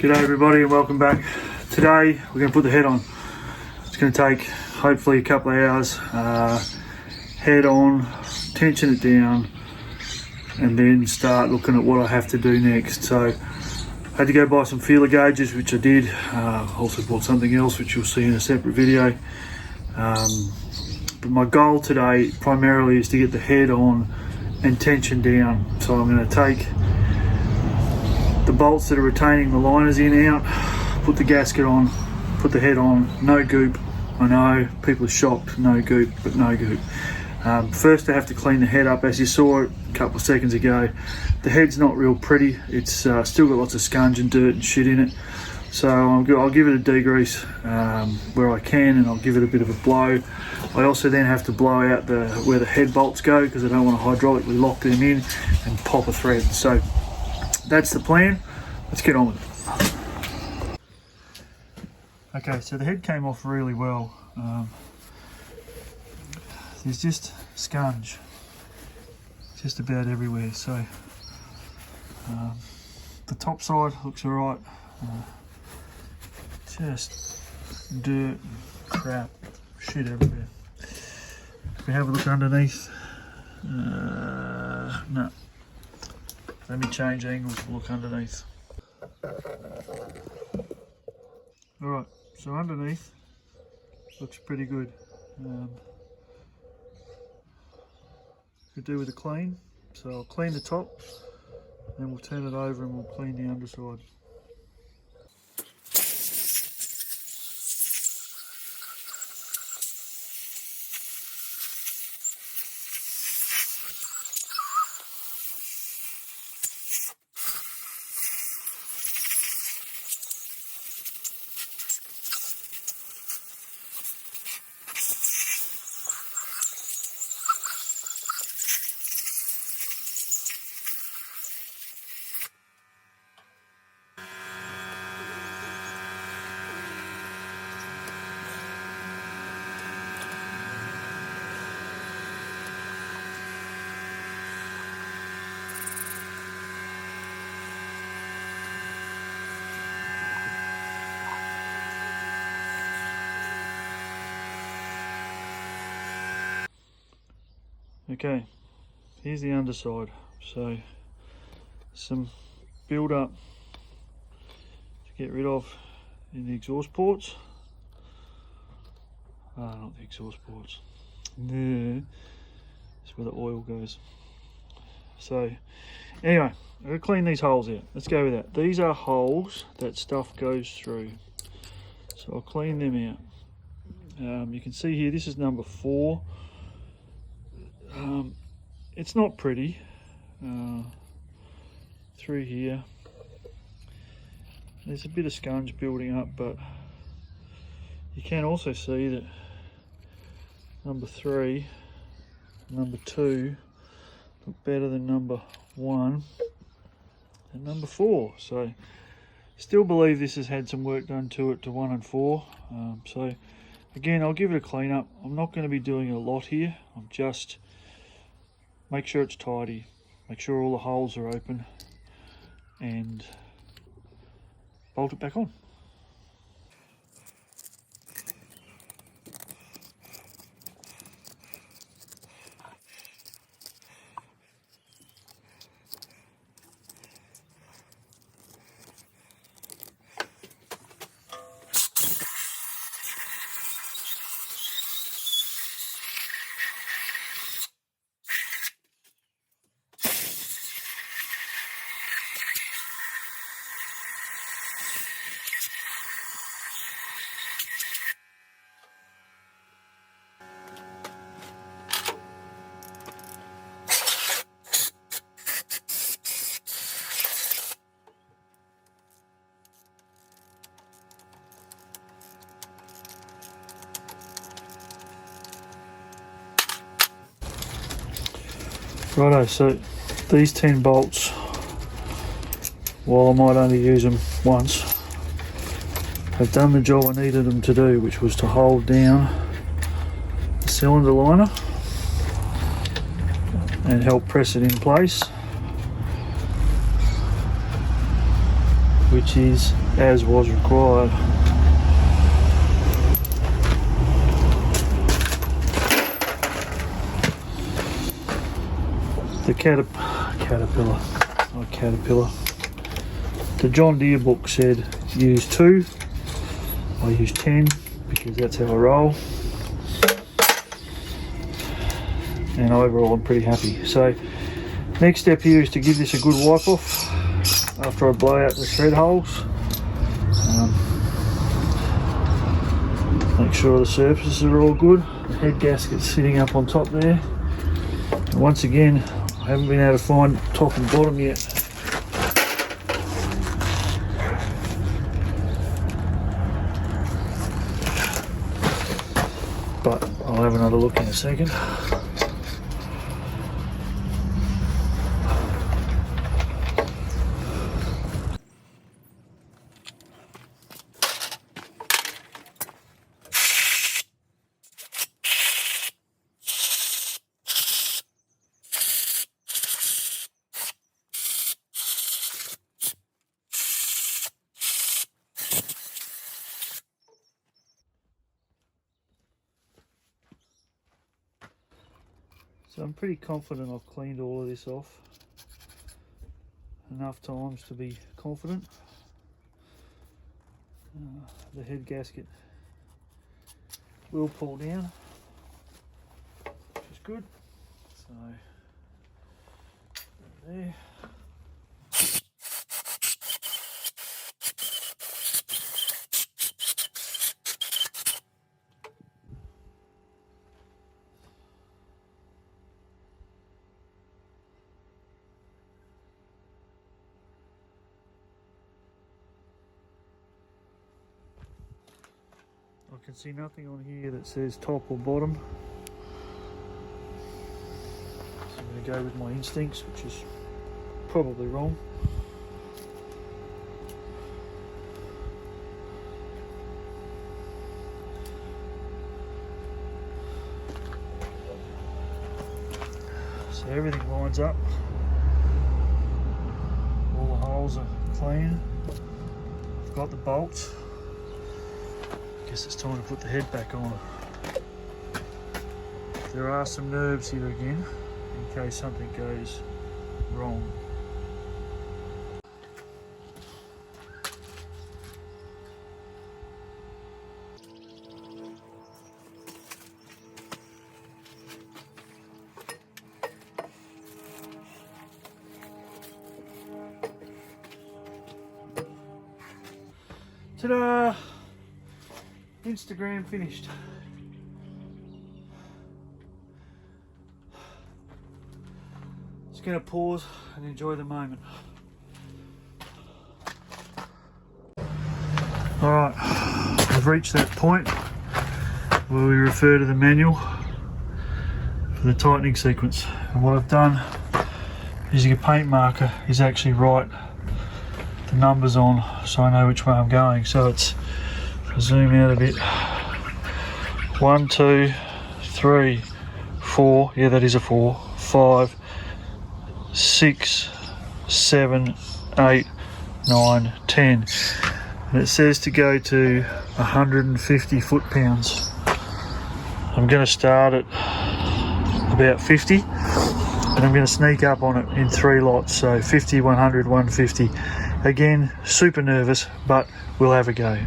G'day everybody and welcome back. Today we're going to put the head on. It's going to take hopefully a couple of hours. Head on, tension it down, and then start looking at what I have to do next. So I had to go buy some feeler gauges, which I did. Also bought something else which you'll see in a separate video. But my goal today primarily is to get the head on and tension down. So I'm going to take the bolts that are retaining the liners in out, put the gasket on, put the head on. No goop. I know people are shocked. No goop, but no goop. First I have to clean the head up. As you saw a couple of seconds ago, the head's not real pretty. It's still got lots of scunge and dirt and shit in it. So I'll give it a degrease where I can, and I'll give it a bit of a blow. I also then have to blow out where the head bolts go, because I don't want to hydraulically lock them in and pop a thread. So that's the plan. Let's get on with it. Okay, so the head came off really well. There's just scunge just about everywhere. So the top side looks alright. Just dirt, crap, shit everywhere. If we have a look underneath, no. Let me change angles to look underneath. Alright, so underneath looks pretty good. Could do with a clean, so I'll clean the top, then we'll turn it over and we'll clean the underside. Okay, here's the underside. So some build up to get rid of in the exhaust ports. Not the exhaust ports. There. That's where the oil goes. So anyway, I'm going to clean these holes out. Let's go with that. These are holes that stuff goes through. So I'll clean them out. You can see here, this is number 4. It's not pretty through here. There's a bit of scunge building up, but you can also see that number 3, number 2 look better than number 1 and number 4. So still believe this has had some work done to it to 1 and 4. So again, I'll give it a clean up. I'm not going to be doing a lot here. I'm just make sure it's tidy, make sure all the holes are open, and bolt it back on. Righto, so these 10 bolts, while I might only use them once, have done the job I needed them to do, which was to hold down the cylinder liner and help press it in place which is as was required. The Caterpillar, not Caterpillar. The John Deere book said use 2. I use 10 because that's how I roll. And overall I'm pretty happy. So next step here is to give this a good wipe off after I blow out the thread holes. Make sure the surfaces are all good. The head gasket's sitting up on top there. And once again, I haven't been able to find top and bottom yet. But I'll have another look in a second. So I'm pretty confident I've cleaned all of this off enough times to be confident. The head gasket will pull down, which is good. So there. I can see nothing on here that says top or bottom. So I'm going to go with my instincts, which is probably wrong. So everything lines up. All the holes are clean. I've got the bolts. Guess it's time to put the head back on. There are some nerves here again, in case something goes wrong. Ta-da! Instagram finished. Just going to pause and enjoy the moment. Alright, I've reached that point where we refer to the manual for the tightening sequence. And what I've done using a paint marker is actually write the numbers on so I know which way I'm going. So it's, I'll zoom out a bit. 1, 2, 3, 4, yeah that is a 4, 5, 6, 7, 8, 9, 10. And it says to go to 150 foot-pounds. I'm going to start at about 50 and I'm going to sneak up on it in 3 lots, so 50, 100, 150. Again, super nervous, but we'll have a go.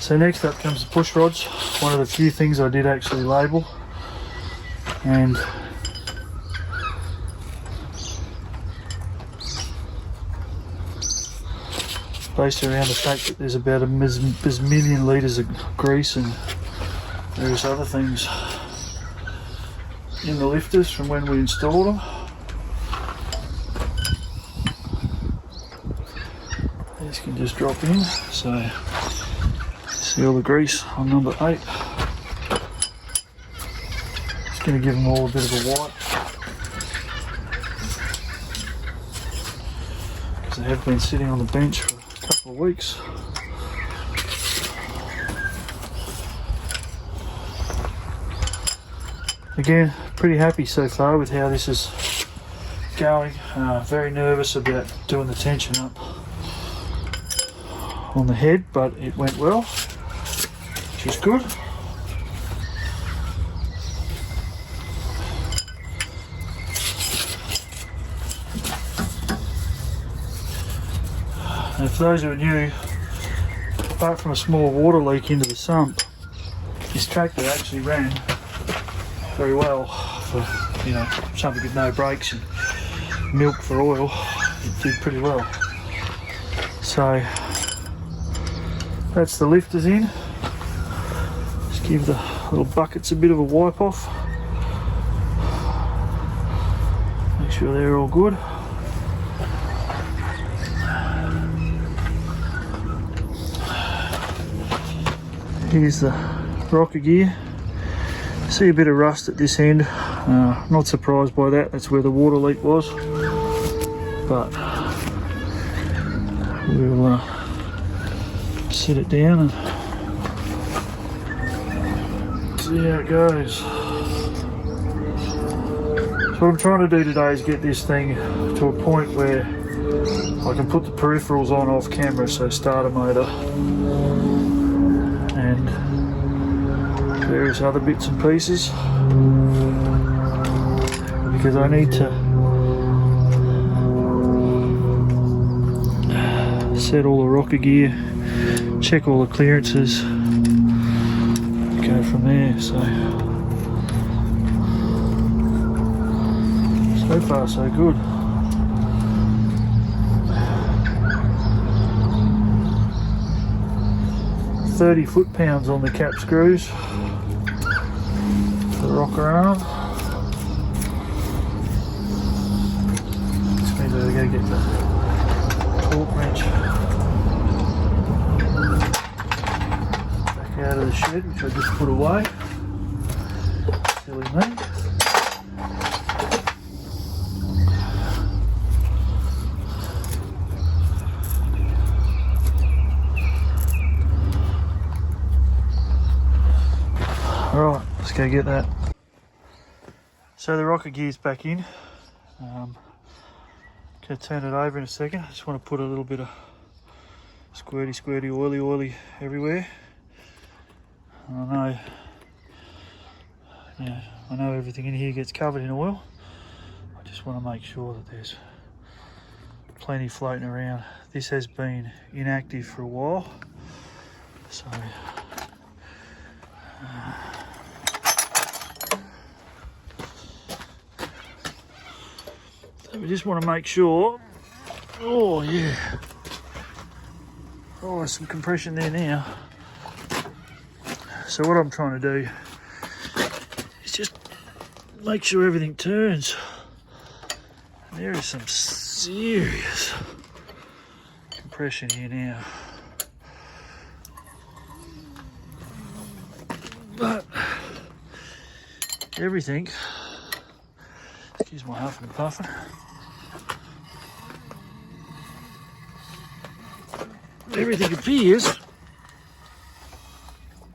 So next up comes the push rods, one of the few things I did actually label, and based around the fact that there's about a million litres of grease and various other things in the lifters from when we installed them. These can just drop in, so see all the grease on number 8. Just going to give them all a bit of a wipe, because they have been sitting on the bench for a couple of weeks. Again, pretty happy so far with how this is going. Very nervous about doing the tension up on the head, but it went well, which is good. And for those who are new, apart from a small water leak into the sump, this tractor actually ran very well for, you know, something with no brakes and milk for oil. It did pretty well. So that's the lifters in. Just give the little buckets a bit of a wipe off. Make sure they're all good. Here's the rocker gear. See a bit of rust at this end. Not surprised by that. That's where the water leak was. But we'll set it down and see how it goes. So what I'm trying to do today is get this thing to a point where I can put the peripherals on off camera, so starter motor and various other bits and pieces, because I need to set all the rocker gear, check all the clearances, go from there. So far so good. .30 foot-pounds on the cap screws. The rocker arm. Just need to go get the torque wrench back out of the shed, which I just put away. Silly me. Alright, let's go get that. So the rocker gear's back in. Gonna turn it over in a second. I just want to put a little bit of squirty, oily everywhere. I know everything in here gets covered in oil. I just want to make sure that there's plenty floating around. This has been inactive for a while, so we just want to make sure. Oh yeah. Oh, there's some compression there now. So what I'm trying to do is just make sure everything turns. And there is some serious compression here now. But everything, excuse my huffing and puffing, everything appears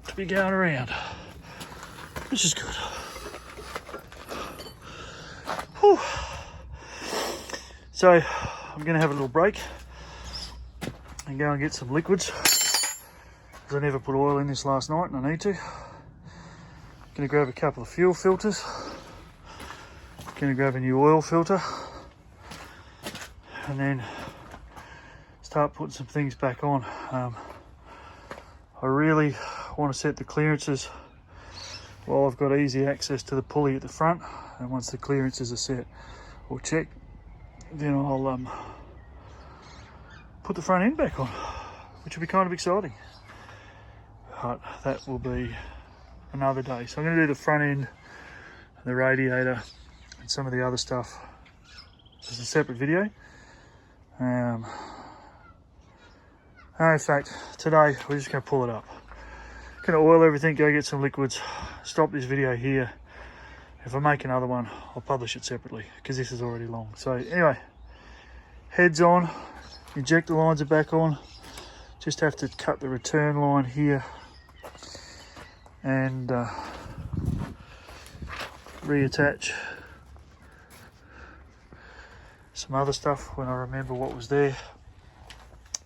to be going around, which is good. Whew. So I'm going to have a little break and go and get some liquids, because I never put oil in this last night and I need to. Going to grab a couple of fuel filters. Going to grab a new oil filter, and then start putting some things back on. I really want to set the clearances while I've got easy access to the pulley at the front, and once the clearances are set or checked, then I'll put the front end back on, which will be kind of exciting. But that will be another day. So I'm going to do the front end, the radiator, and some of the other stuff as a separate video. In fact, today we're just going to pull it up. Going to oil everything, go get some liquids, stop this video here. If I make another one, I'll publish it separately because this is already long. So anyway, head's on, injector lines are back on. Just have to cut the return line here and reattach some other stuff when I remember what was there.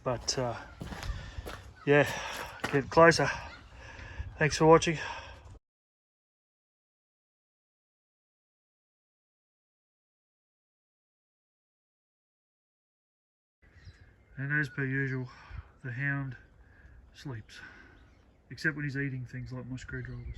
But yeah, get closer. Thanks for watching. And as per usual, the hound sleeps, except when he's eating things like my screwdrivers.